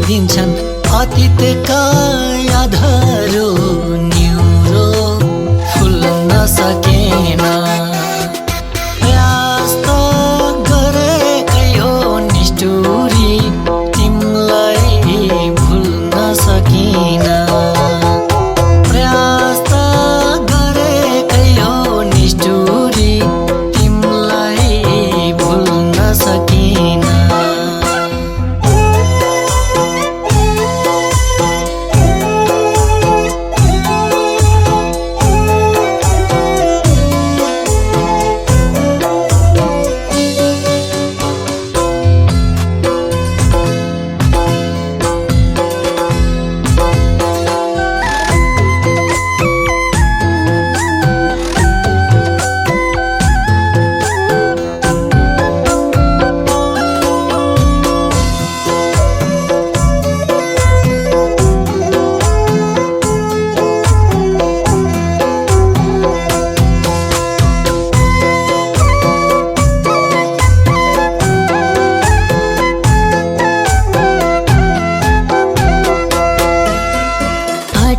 दिन्छन् अतीतका यादहरू न्यूरो फुल्न सकेन। प्रयास त गरेकै हो निष्ठुरी तिमीलाई भुल्न सकिन। प्रयास त गरेकै हो निष्ठुरी तिमीलाई भुल्न सकिन।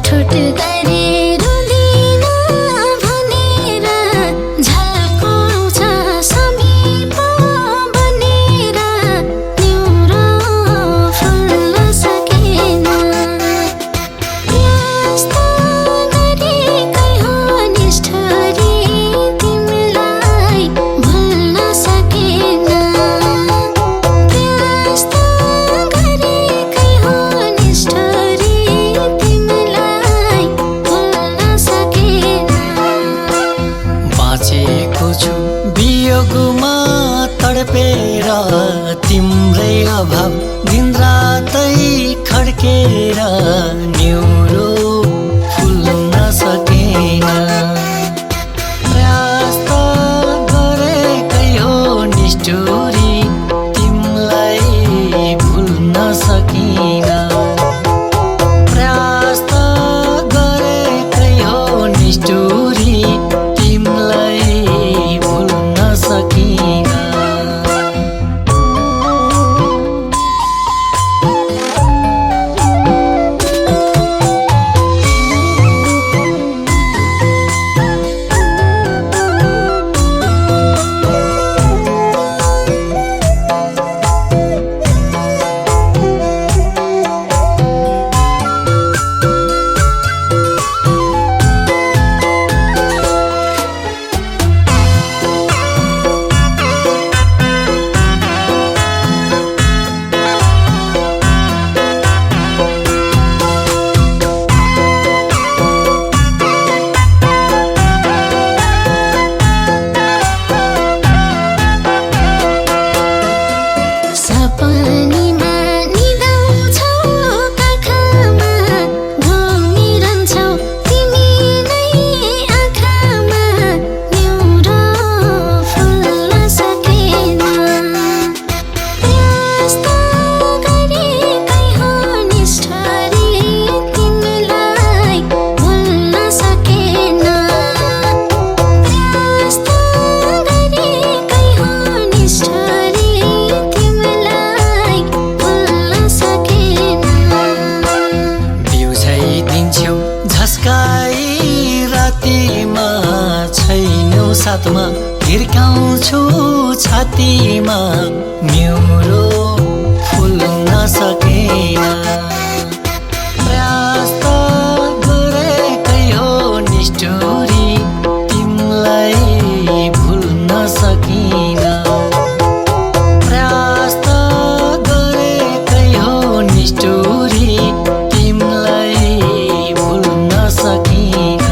ठुट गरे रुँदिन भनेर झल्काउँछ समीप बनेर न्यूरो फुल्न सकेन। प्रयास त गरेकै हो निष्ठुरी तिमीलाई भुल्न सकेन। प्रयास त गरेकै हो निष्ठुरी बाँचेको छु वियोगमा तडपेर तिम्रै अभाव दिनरातै खड्केर न्यूरो फुल्न सकेन। प्रयास त गरेकै हो निष्ठुरी तिमीलाई भुल्न सकिन। प्रयास त गरेकै हो निष्ठुरी तिमीलाई भुल्न सकिन। सपनीमा निदाउँछौ काखमा घुमिरहन्छौ तिमी नै आँखामा न्यूरो फुल्न सकेन। प्रयास त गरेकै हो निष्ठुरी तिमीलाई भुल्न सकेन। प्रयास त गरेकै हो निष्ठुरी तिमीलाई भुल्न सकेन। बिउझाइदिन्छौ झस्काई रातिमा छैनौ साथमा हिर्काउँछु छातीमा न्यूरो फुल्न सकेन। प्रयास त गरेकै हो निष्ठुरी तिमीलाई भुल्न सकिन। प्रयास त गरेकै हो निष्ठुरी तिमीलाई भुल्न सकिन।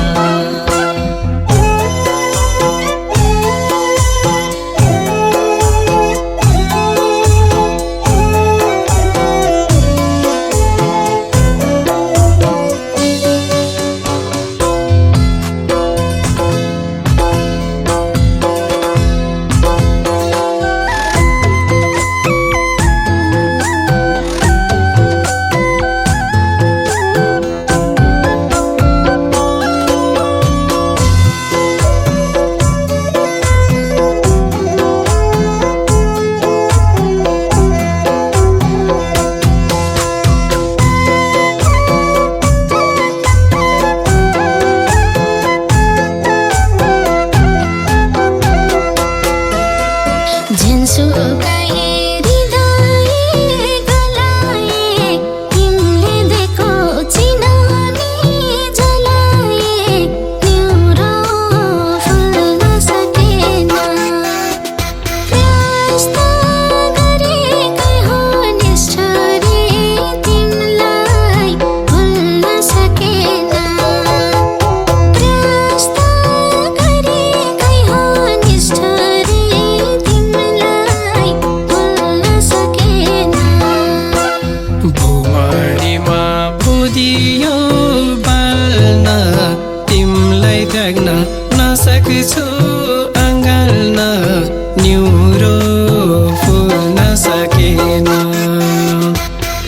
सक्छु अँगाल्न न्युरो फुल्न सकेन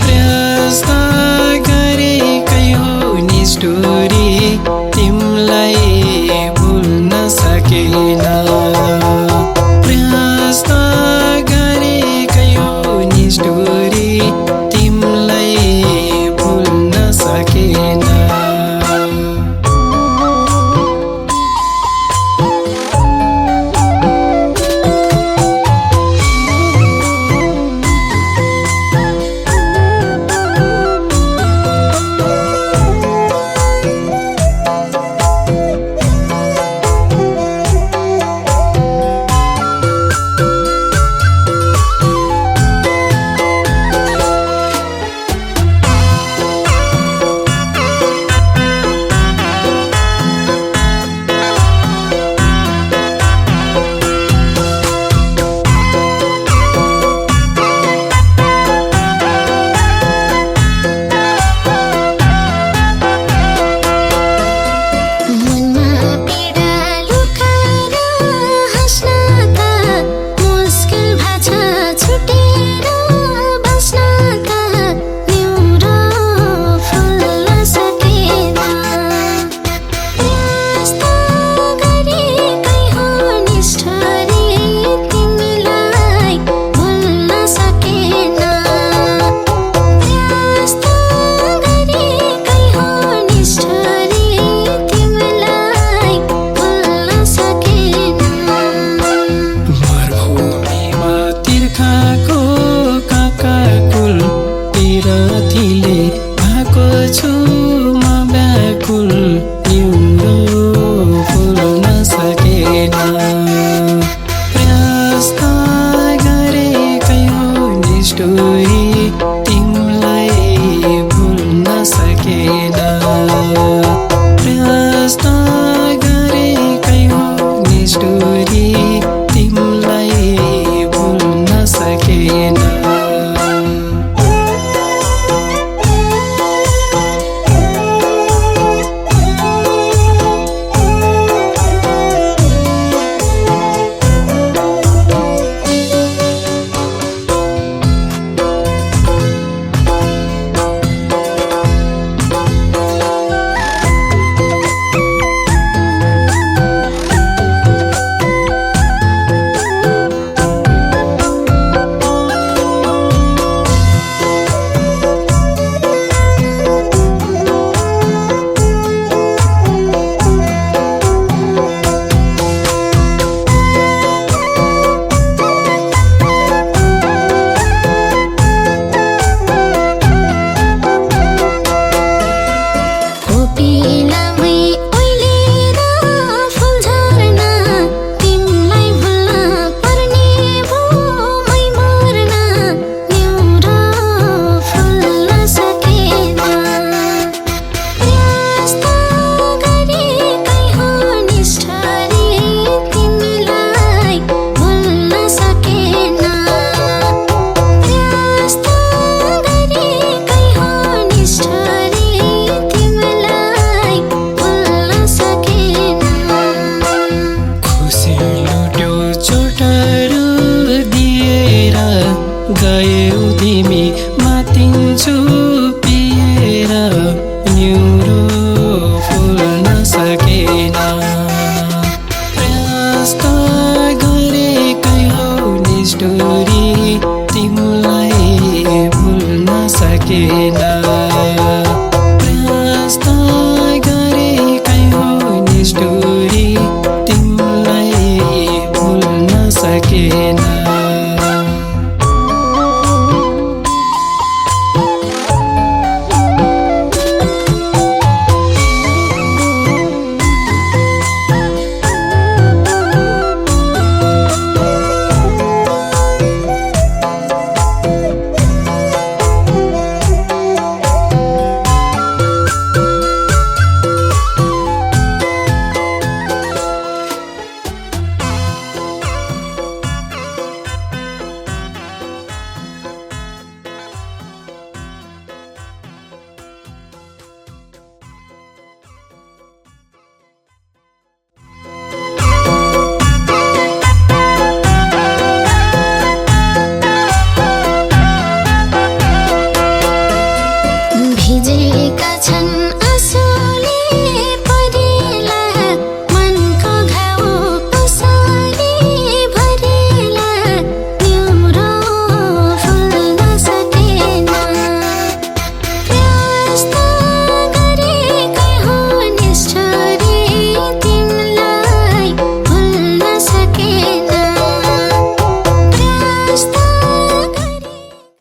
प्रयास गरेकै हो निष्ठुरी तिमीलाई भुल्न सकेन प्रयास गरेकै हो निष्ठुरी तिमीलाई भुल्न सकेन भएको छु म व्याकुल